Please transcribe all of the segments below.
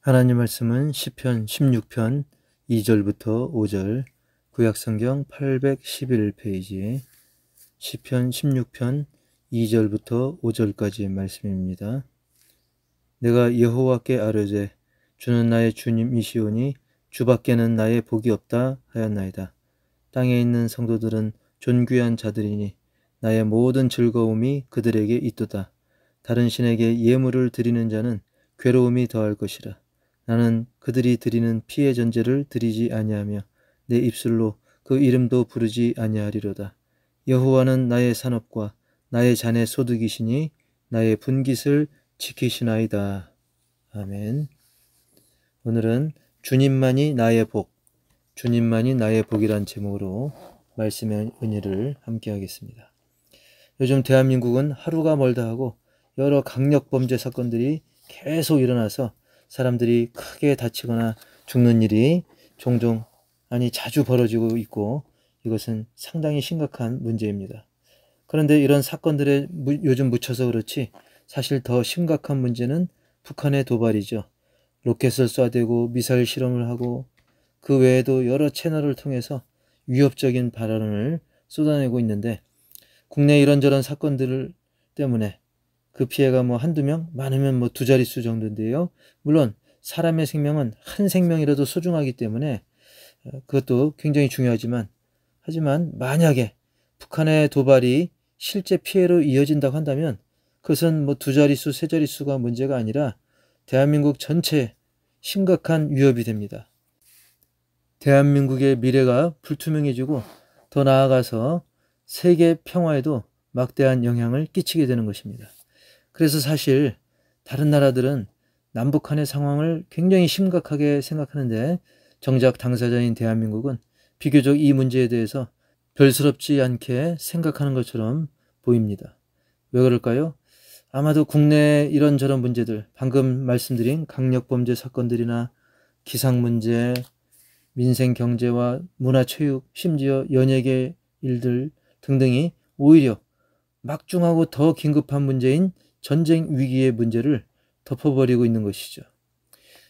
하나님 말씀은 시편 16편 2절부터 5절, 구약성경 811페이지, 시편 16편 2절부터 5절까지의 말씀입니다. 내가 여호와께 아뢰되 주는 나의 주님이시오니 주밖에는 나의 복이 없다 하였나이다. 땅에 있는 성도들은 존귀한 자들이니 나의 모든 즐거움이 그들에게 있도다. 다른 신에게 예물을 드리는 자는 괴로움이 더할 것이라. 나는 그들이 드리는 피의 전제를 드리지 아니하며 내 입술로 그 이름도 부르지 아니하리로다. 여호와는 나의 산업과 나의 잔의 소득이시니 나의 분깃을 지키시나이다. 아멘. 오늘은 주님만이 나의 복, 주님만이 나의 복이란 제목으로 말씀의 은혜를 함께 하겠습니다. 요즘 대한민국은 하루가 멀다 하고 여러 강력범죄 사건들이 계속 일어나서 사람들이 크게 다치거나 죽는 일이 종종, 자주 벌어지고 있고 이것은 상당히 심각한 문제입니다. 그런데 이런 사건들에 요즘 묻혀서 그렇지 사실 더 심각한 문제는 북한의 도발이죠. 로켓을 쏴대고 미사일 실험을 하고 그 외에도 여러 채널을 통해서 위협적인 발언을 쏟아내고 있는데 국내 이런저런 사건들 때문에 그 피해가 한두 명, 많으면 두 자릿수 정도인데요. 물론 사람의 생명은 한 생명이라도 소중하기 때문에 그것도 굉장히 중요하지만 하지만 만약에 북한의 도발이 실제 피해로 이어진다고 한다면 그것은 두 자릿수, 세 자릿수가 문제가 아니라 대한민국 전체에 심각한 위협이 됩니다. 대한민국의 미래가 불투명해지고 더 나아가서 세계 평화에도 막대한 영향을 끼치게 되는 것입니다. 그래서 사실 다른 나라들은 남북한의 상황을 굉장히 심각하게 생각하는데 정작 당사자인 대한민국은 비교적 이 문제에 대해서 별스럽지 않게 생각하는 것처럼 보입니다. 왜 그럴까요? 아마도 국내 이런저런 문제들, 방금 말씀드린 강력범죄 사건들이나 기상문제, 민생경제와 문화체육, 심지어 연예계 일들 등등이 오히려 막중하고 더 긴급한 문제인 전쟁 위기의 문제를 덮어버리고 있는 것이죠.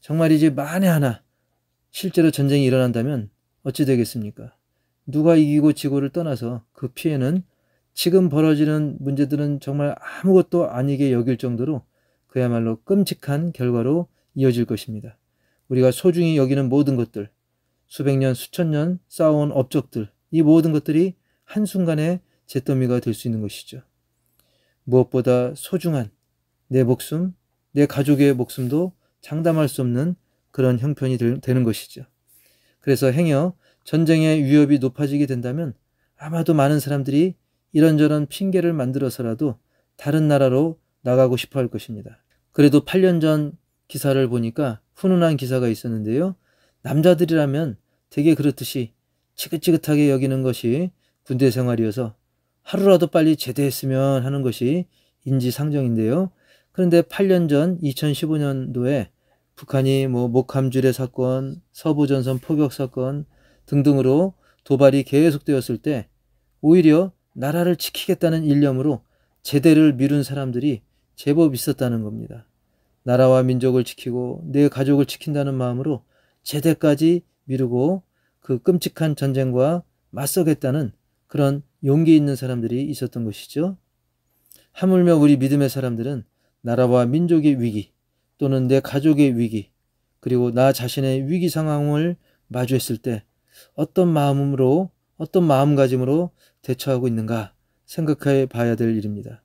정말이지 만에 하나 실제로 전쟁이 일어난다면 어찌 되겠습니까? 누가 이기고 지고를 떠나서 그 피해는 지금 벌어지는 문제들은 정말 아무것도 아니게 여길 정도로 그야말로 끔찍한 결과로 이어질 것입니다. 우리가 소중히 여기는 모든 것들, 수백 년, 수천 년 쌓아온 업적들, 이 모든 것들이 한순간에 잿더미가 될 수 있는 것이죠. 무엇보다 소중한 내 목숨, 내 가족의 목숨도 장담할 수 없는 그런 형편이 되는 것이죠. 그래서 행여 전쟁의 위협이 높아지게 된다면 아마도 많은 사람들이 이런저런 핑계를 만들어서라도 다른 나라로 나가고 싶어 할 것입니다. 그래도 8년 전 기사를 보니까 훈훈한 기사가 있었는데요. 남자들이라면 되게 그렇듯이 지긋지긋하게 여기는 것이 군대 생활이어서 하루라도 빨리 제대했으면 하는 것이 인지상정인데요. 그런데 8년 전 2015년도에 북한이 목함주례 사건, 서부전선 포격 사건 등등으로 도발이 계속되었을 때 오히려 나라를 지키겠다는 일념으로 제대를 미룬 사람들이 제법 있었다는 겁니다. 나라와 민족을 지키고 내 가족을 지킨다는 마음으로 제대까지 미루고 그 끔찍한 전쟁과 맞서겠다는 그런 용기 있는 사람들이 있었던 것이죠. 하물며 우리 믿음의 사람들은 나라와 민족의 위기 또는 내 가족의 위기 그리고 나 자신의 위기 상황을 마주했을 때 어떤 마음으로 어떤 마음가짐으로 대처하고 있는가 생각해 봐야 될 일입니다.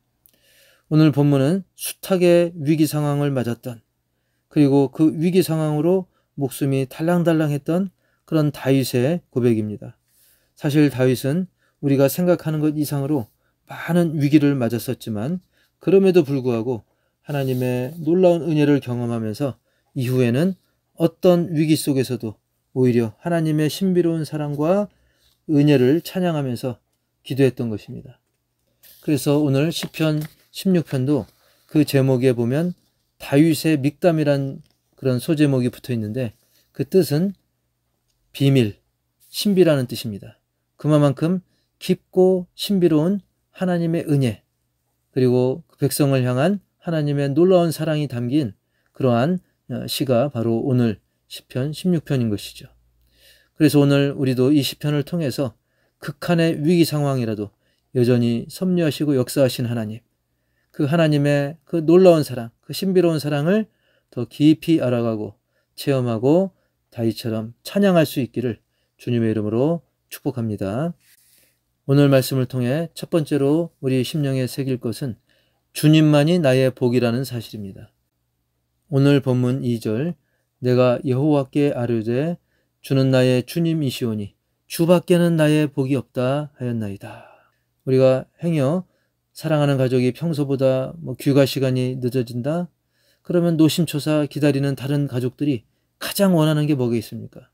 오늘 본문은 숱하게 위기 상황을 맞았던 그리고 그 위기 상황으로 목숨이 달랑달랑했던 그런 다윗의 고백입니다. 사실 다윗은 우리가 생각하는 것 이상으로 많은 위기를 맞았었지만 그럼에도 불구하고 하나님의 놀라운 은혜를 경험하면서 이후에는 어떤 위기 속에서도 오히려 하나님의 신비로운 사랑과 은혜를 찬양하면서 기도했던 것입니다. 그래서 오늘 시편 16편도 그 제목에 보면 다윗의 믹담이란 그런 소제목이 붙어 있는데 그 뜻은 비밀, 신비라는 뜻입니다. 그만큼 깊고 신비로운 하나님의 은혜 그리고 백성을 향한 하나님의 놀라운 사랑이 담긴 그러한 시가 바로 오늘 시편 16편인 것이죠. 그래서 오늘 우리도 이 시편을 통해서 극한의 위기 상황이라도 여전히 섭리하시고 역사하신 하나님, 그 하나님의 그 놀라운 사랑, 그 신비로운 사랑을 더 깊이 알아가고 체험하고 다윗처럼 찬양할 수 있기를 주님의 이름으로 축복합니다. 오늘 말씀을 통해 첫 번째로 우리 심령에 새길 것은 주님만이 나의 복이라는 사실입니다. 오늘 본문 2절, 내가 여호와께 아뢰되 주는 나의 주님이시오니 주밖에는 나의 복이 없다 하였나이다. 우리가 행여 사랑하는 가족이 평소보다 귀가 시간이 늦어진다? 그러면 노심초사 기다리는 다른 가족들이 가장 원하는 게 뭐가 있습니까?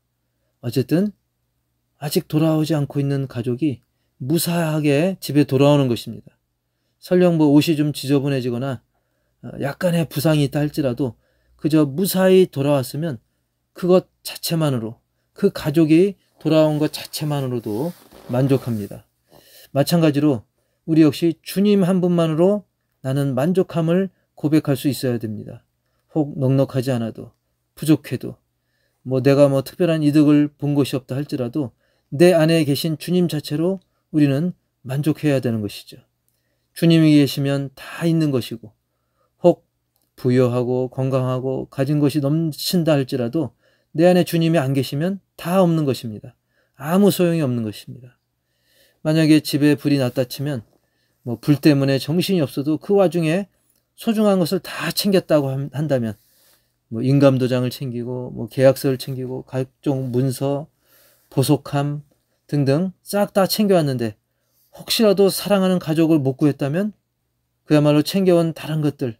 어쨌든 아직 돌아오지 않고 있는 가족이 무사하게 집에 돌아오는 것입니다. 설령 옷이 좀 지저분해지거나 약간의 부상이 있다 할지라도 그저 무사히 돌아왔으면 그것 자체만으로, 그 가족이 돌아온 것 자체만으로도 만족합니다. 마찬가지로 우리 역시 주님 한 분만으로 나는 만족함을 고백할 수 있어야 됩니다. 혹 넉넉하지 않아도, 부족해도, 내가 특별한 이득을 본 것이 없다 할지라도 내 안에 계신 주님 자체로 우리는 만족해야 되는 것이죠. 주님이 계시면 다 있는 것이고, 혹 부유하고 건강하고 가진 것이 넘친다 할지라도 내 안에 주님이 안 계시면 다 없는 것입니다. 아무 소용이 없는 것입니다. 만약에 집에 불이 났다 치면 불 때문에 정신이 없어도 그 와중에 소중한 것을 다 챙겼다고 한다면 인감도장을 챙기고 계약서를 챙기고 각종 문서, 보석함 등등 싹 다 챙겨왔는데 혹시라도 사랑하는 가족을 못 구했다면 그야말로 챙겨온 다른 것들,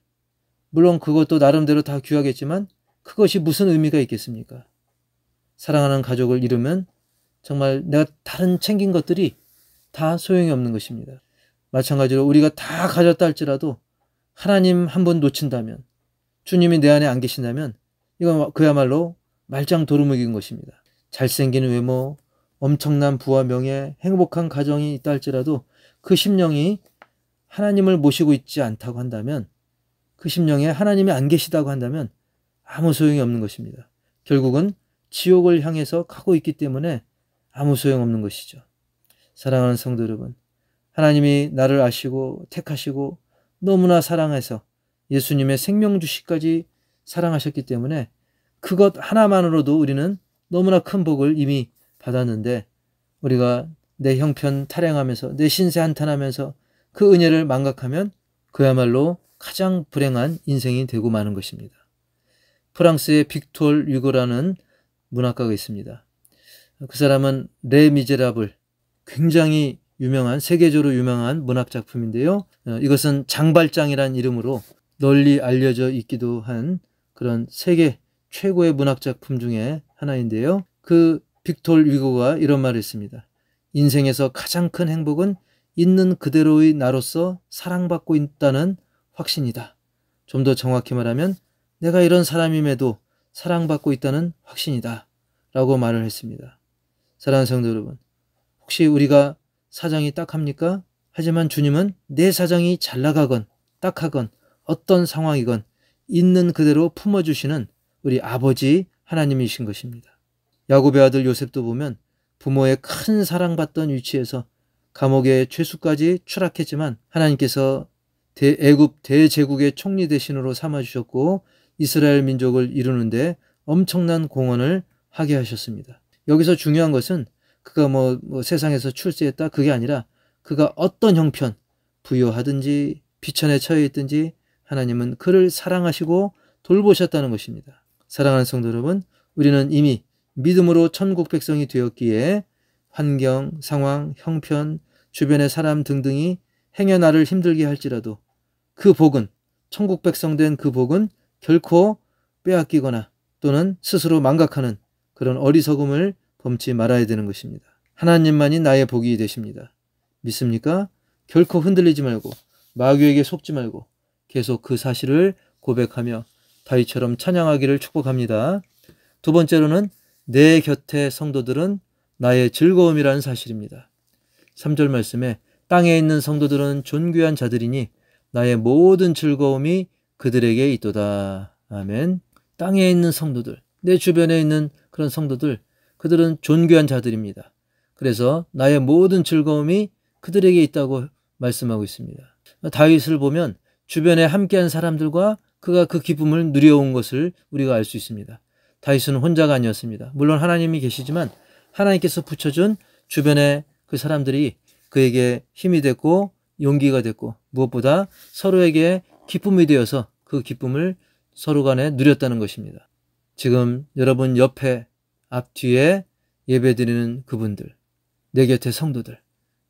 물론 그것도 나름대로 다 귀하겠지만 그것이 무슨 의미가 있겠습니까? 사랑하는 가족을 잃으면 정말 내가 다른 챙긴 것들이 다 소용이 없는 것입니다. 마찬가지로 우리가 다 가졌다 할지라도 하나님 한 번 놓친다면, 주님이 내 안에 안 계신다면 이건 그야말로 말짱 도루묵인 것입니다. 잘생긴 외모, 엄청난 부와 명예, 행복한 가정이 있다 할지라도 그 심령이 하나님을 모시고 있지 않다고 한다면, 그 심령에 하나님이 안 계시다고 한다면 아무 소용이 없는 것입니다. 결국은 지옥을 향해서 가고 있기 때문에 아무 소용없는 것이죠. 사랑하는 성도 여러분, 하나님이 나를 아시고 택하시고 너무나 사랑해서 예수님의 생명 주시까지 사랑하셨기 때문에 그것 하나만으로도 우리는 너무나 큰 복을 이미 받았는데, 우리가 내 형편 탈행하면서 내 신세 한탄하면서 그 은혜를 망각하면 그야말로 가장 불행한 인생이 되고 마는 것입니다. 프랑스의 빅톨 류고라는 문학가가 있습니다. 그 사람은 레 미제라블, 굉장히 유명한, 세계적으로 유명한 문학 작품인데요. 이것은 장발장이라는 이름으로 널리 알려져 있기도 한 그런 세계 최고의 문학 작품 중에 하나인데요. 그 빅톨 류고가 이런 말을 했습니다. 인생에서 가장 큰 행복은 있는 그대로의 나로서 사랑받고 있다는 확신이다. 좀 더 정확히 말하면 내가 이런 사람임에도 사랑받고 있다는 확신이다 라고 말을 했습니다. 사랑하는 성도 여러분, 혹시 우리가 사정이 딱합니까? 하지만 주님은 내 사정이 잘 나가건 딱하건 어떤 상황이건 있는 그대로 품어주시는 우리 아버지 하나님이신 것입니다. 야곱의 아들 요셉도 보면 부모의 큰 사랑받던 위치에서 감옥의 죄수까지 추락했지만 하나님께서 애굽 대제국의 총리 대신으로 삼아주셨고 이스라엘 민족을 이루는데 엄청난 공헌을 하게 하셨습니다. 여기서 중요한 것은 그가 세상에서 출세했다 그게 아니라 그가 어떤 형편, 부유하든지 비천에 처해 있든지 하나님은 그를 사랑하시고 돌보셨다는 것입니다. 사랑하는 성도 여러분, 우리는 이미 믿음으로 천국 백성이 되었기에 환경, 상황, 형편, 주변의 사람 등등이 행여 나를 힘들게 할지라도 그 복은, 천국 백성 된 그 복은 결코 빼앗기거나 또는 스스로 망각하는 그런 어리석음을 범치 말아야 되는 것입니다. 하나님만이 나의 복이 되십니다. 믿습니까? 결코 흔들리지 말고 마귀에게 속지 말고 계속 그 사실을 고백하며 다윗처럼 찬양하기를 축복합니다. 두 번째로는 내 곁의 성도들은 나의 즐거움이라는 사실입니다. 3절 말씀에 땅에 있는 성도들은 존귀한 자들이니 나의 모든 즐거움이 그들에게 있도다. 아멘. 땅에 있는 성도들, 내 주변에 있는 그런 성도들, 그들은 존귀한 자들입니다. 그래서 나의 모든 즐거움이 그들에게 있다고 말씀하고 있습니다. 다윗을 보면 주변에 함께한 사람들과 그가 그 기쁨을 누려온 것을 우리가 알 수 있습니다. 다윗은 혼자가 아니었습니다. 물론 하나님이 계시지만 하나님께서 붙여준 주변에 그 사람들이 그에게 힘이 됐고 용기가 됐고 무엇보다 서로에게 기쁨이 되어서 그 기쁨을 서로 간에 누렸다는 것입니다. 지금 여러분 옆에 앞뒤에 예배드리는 그분들, 내 곁의 성도들,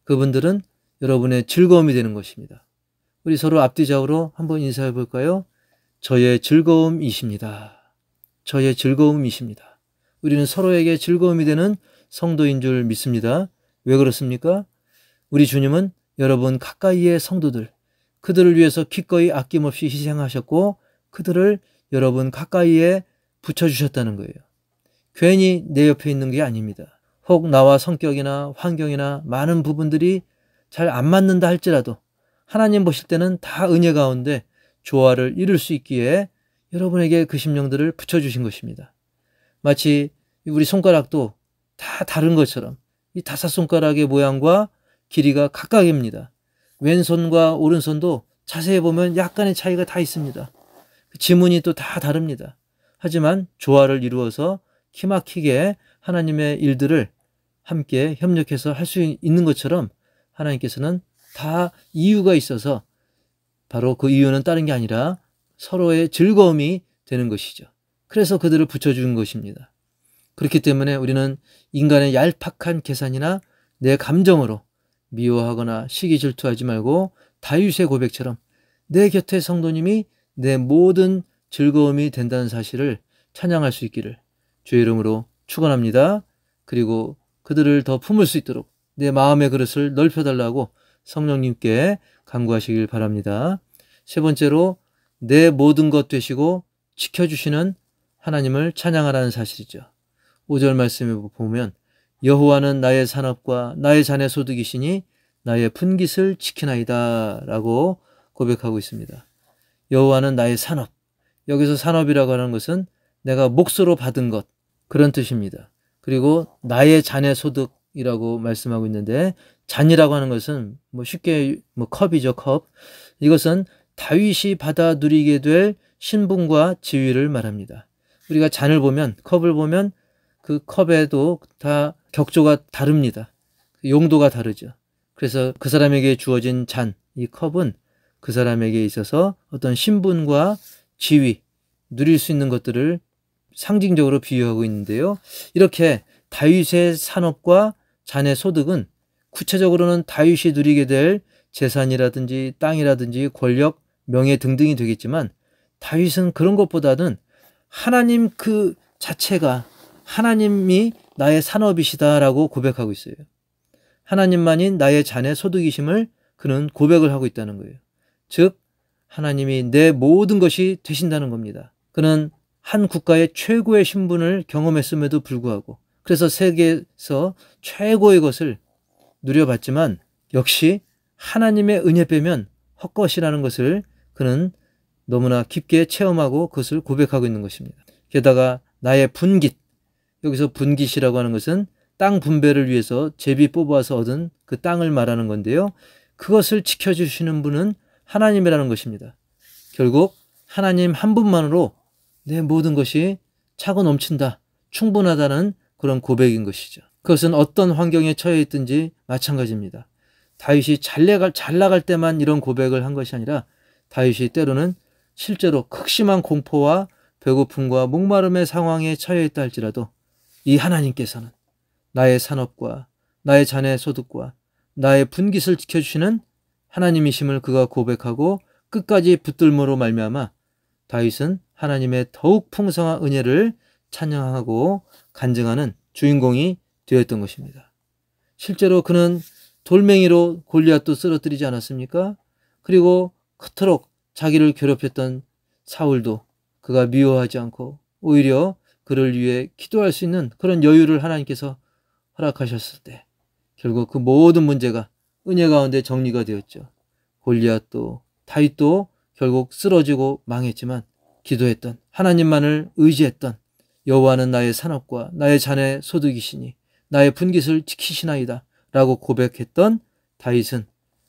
그분들은 여러분의 즐거움이 되는 것입니다. 우리 서로 앞뒤좌우로 한번 인사해 볼까요? 저의 즐거움이십니다. 저의 즐거움이십니다. 우리는 서로에게 즐거움이 되는 성도인 줄 믿습니다. 왜 그렇습니까? 우리 주님은 여러분 가까이의 성도들, 그들을 위해서 기꺼이 아낌없이 희생하셨고 그들을 여러분 가까이에 붙여주셨다는 거예요. 괜히 내 옆에 있는 게 아닙니다. 혹 나와 성격이나 환경이나 많은 부분들이 잘 안 맞는다 할지라도 하나님 보실 때는 다 은혜 가운데 조화를 이룰 수 있기에 여러분에게 그 심령들을 붙여주신 것입니다. 마치 우리 손가락도 다 다른 것처럼 이 5손가락의 모양과 길이가 각각입니다. 왼손과 오른손도 자세히 보면 약간의 차이가 다 있습니다. 지문이 또 다 다릅니다. 하지만 조화를 이루어서 기막히게 하나님의 일들을 함께 협력해서 할 수 있는 것처럼 하나님께서는 다 이유가 있어서 바로 그 이유는 다른 게 아니라 서로의 즐거움이 되는 것이죠. 그래서 그들을 붙여주는 것입니다. 그렇기 때문에 우리는 인간의 얄팍한 계산이나 내 감정으로 미워하거나 시기 질투하지 말고 다윗의 고백처럼 내 곁에 성도님이 내 모든 즐거움이 된다는 사실을 찬양할 수 있기를 주의 이름으로 축원합니다. 그리고 그들을 더 품을 수 있도록 내 마음의 그릇을 넓혀달라고 성령님께 간구하시길 바랍니다. 세 번째로 내 모든 것 되시고 지켜주시는 하나님을 찬양하라는 사실이죠. 5절 말씀에 보면 여호와는 나의 산업과 나의 잔의 소득이시니 나의 분깃을 지키나이다 라고 고백하고 있습니다. 여호와는 나의 산업, 여기서 산업이라고 하는 것은 내가 몫으로 받은 것, 그런 뜻입니다. 그리고 나의 잔의 소득이라고 말씀하고 있는데 잔이라고 하는 것은 쉽게 컵이죠, 컵. 이것은 다윗이 받아 누리게 될 신분과 지위를 말합니다. 우리가 잔을 보면, 컵을 보면 그 컵에도 다 격조가 다릅니다. 용도가 다르죠. 그래서 그 사람에게 주어진 잔, 이 컵은 그 사람에게 있어서 어떤 신분과 지위, 누릴 수 있는 것들을 상징적으로 비유하고 있는데요. 이렇게 다윗의 산업과 잔의 소득은 구체적으로는 다윗이 누리게 될 재산이라든지 땅이라든지 권력, 명예 등등이 되겠지만 다윗은 그런 것보다는 하나님 그 자체가 하나님이 나의 산업이시다라고 고백하고 있어요. 하나님만이 나의 잔의 소득이심을 그는 고백을 하고 있다는 거예요. 즉 하나님이 내 모든 것이 되신다는 겁니다. 그는 한 국가의 최고의 신분을 경험했음에도 불구하고 그래서 세계에서 최고의 것을 누려봤지만 역시 하나님의 은혜 빼면 헛것이라는 것을 그는 너무나 깊게 체험하고 그것을 고백하고 있는 것입니다. 게다가 나의 분깃, 여기서 분깃이라고 하는 것은 땅 분배를 위해서 제비 뽑아서 얻은 그 땅을 말하는 건데요. 그것을 지켜주시는 분은 하나님이라는 것입니다. 결국 하나님 한 분만으로 내 모든 것이 차고 넘친다, 충분하다는 그런 고백인 것이죠. 그것은 어떤 환경에 처해 있든지 마찬가지입니다. 다윗이 잘 나갈 때만 이런 고백을 한 것이 아니라 다윗이 때로는 실제로 극심한 공포와 배고픔과 목마름의 상황에 처해 있다 할지라도 이 하나님께서는 나의 산업과 나의 잔의 소득과 나의 분깃을 지켜주시는 하나님이심을 그가 고백하고 끝까지 붙들므로 말미암아 다윗은 하나님의 더욱 풍성한 은혜를 찬양하고 간증하는 주인공이 되었던 것입니다. 실제로 그는 돌멩이로 골리앗도 쓰러뜨리지 않았습니까? 그리고 그토록 자기를 괴롭혔던 사울도 그가 미워하지 않고 오히려 그를 위해 기도할 수 있는 그런 여유를 하나님께서 허락하셨을 때 결국 그 모든 문제가 은혜 가운데 정리가 되었죠. 골리앗도 다윗도 결국 쓰러지고 망했지만 기도했던, 하나님만을 의지했던, 여호와는 나의 산업과 나의 자네 소득이시니 나의 분깃을 지키시나이다 라고 고백했던 다윗은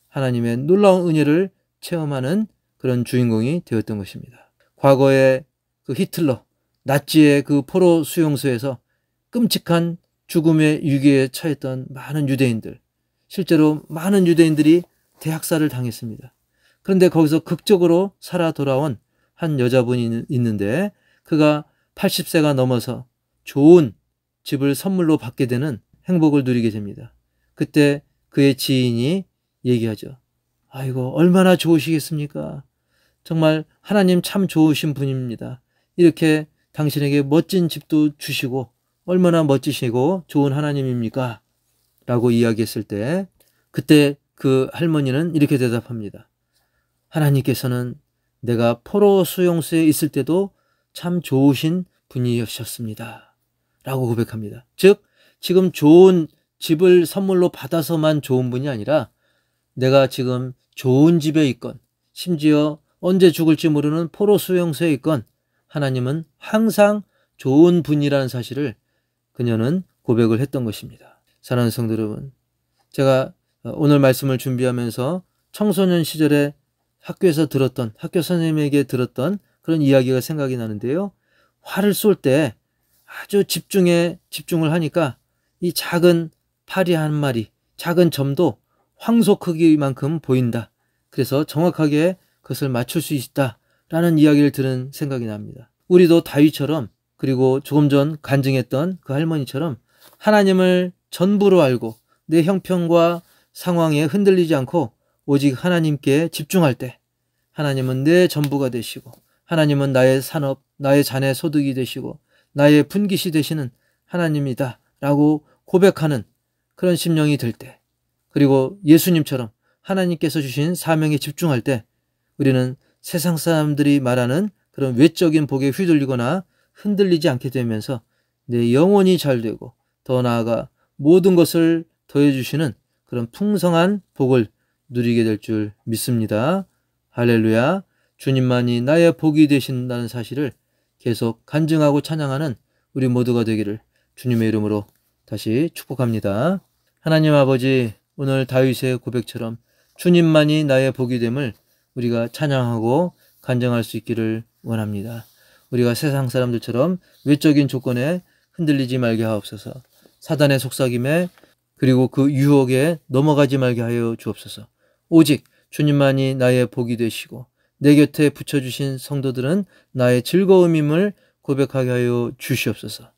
하나님의 놀라운 은혜를 체험하는 그런 주인공이 되었던 것입니다. 과거에 그 히틀러, 나치의 그 포로 수용소에서 끔찍한 죽음의 위기에 처했던 많은 유대인들, 실제로 많은 유대인들이 대학살을 당했습니다. 그런데 거기서 극적으로 살아 돌아온 한 여자분이 있는데 그가 80세가 넘어서 좋은 집을 선물로 받게 되는 행복을 누리게 됩니다. 그때 그의 지인이 얘기하죠. 아이고, 얼마나 좋으시겠습니까? 정말 하나님 참 좋으신 분입니다. 이렇게 당신에게 멋진 집도 주시고 얼마나 멋지시고 좋은 하나님입니까? 라고 이야기했을 때 그때 그 할머니는 이렇게 대답합니다. 하나님께서는 내가 포로 수용소에 있을 때도 참 좋으신 분이셨습니다. 라고 고백합니다. 즉 지금 좋은 집을 선물로 받아서만 좋은 분이 아니라 내가 지금 좋은 집에 있건 심지어 언제 죽을지 모르는 포로 수용소에 있건 하나님은 항상 좋은 분이라는 사실을 그녀는 고백을 했던 것입니다. 사랑하는 성도 여러분, 제가 오늘 말씀을 준비하면서 청소년 시절에 학교에서 들었던, 학교 선생님에게 들었던 그런 이야기가 생각이 나는데요. 활을 쏠 때 아주 집중을 하니까 이 작은 파리 한 마리, 작은 점도 황소 크기만큼 보인다. 그래서 정확하게 그것을 맞출 수 있다라는 이야기를 들은 생각이 납니다. 우리도 다윗처럼, 그리고 조금 전 간증했던 그 할머니처럼 하나님을 전부로 알고 내 형편과 상황에 흔들리지 않고 오직 하나님께 집중할 때 하나님은 내 전부가 되시고 하나님은 나의 산업, 나의 자네 소득이 되시고 나의 분깃이 되시는 하나님이다 라고 고백하는 그런 심령이 될 때, 그리고 예수님처럼 하나님께서 주신 사명에 집중할 때 우리는 세상 사람들이 말하는 그런 외적인 복에 휘둘리거나 흔들리지 않게 되면서 내 영혼이 잘 되고 더 나아가 모든 것을 더해주시는 그런 풍성한 복을 누리게 될 줄 믿습니다. 할렐루야. 주님만이 나의 복이 되신다는 사실을 계속 간증하고 찬양하는 우리 모두가 되기를 주님의 이름으로 다시 축복합니다. 하나님 아버지, 오늘 다윗의 고백처럼 주님만이 나의 복이 됨을 우리가 찬양하고 간증할 수 있기를 원합니다. 우리가 세상 사람들처럼 외적인 조건에 흔들리지 말게 하옵소서. 사단의 속삭임에 그리고 그 유혹에 넘어가지 말게 하여 주옵소서. 오직 주님만이 나의 복이 되시고 내 곁에 붙여주신 성도들은 나의 즐거움임을 고백하게 하여 주시옵소서.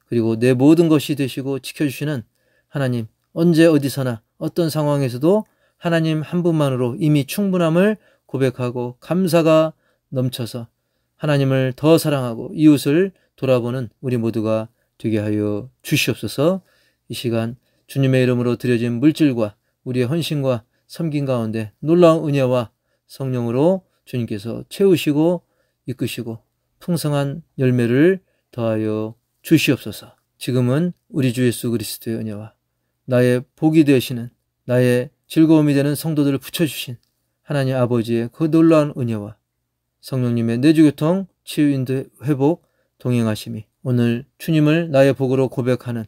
그리고 내 모든 것이 되시고 지켜주시는 하나님, 언제 어디서나 어떤 상황에서도 하나님 한 분만으로 이미 충분함을 고백하고 감사가 넘쳐서 하나님을 더 사랑하고 이웃을 돌아보는 우리 모두가 되게 하여 주시옵소서. 이 시간 주님의 이름으로 드려진 물질과 우리의 헌신과 섬긴 가운데 놀라운 은혜와 성령으로 주님께서 채우시고 이끄시고 풍성한 열매를 더하여 주시옵소서. 지금은 우리 주 예수 그리스도의 은혜와 나의 복이 되시는, 나의 즐거움이 되는 성도들을 붙여주신 하나님 아버지의 그 놀라운 은혜와 성령님의 내주교통, 치유인도 회복, 동행하심이 오늘 주님을 나의 복으로 고백하는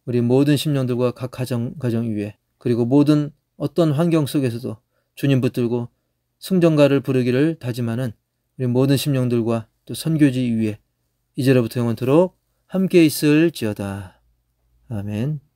우리 모든 심령들과 각 가정 위에, 그리고 모든 어떤 환경 속에서도 주님 붙들고 승전가를 부르기를 다짐하는 우리 모든 심령들과 또 선교지 위에 이제로부터 영원토록 함께 있을지어다. 아멘.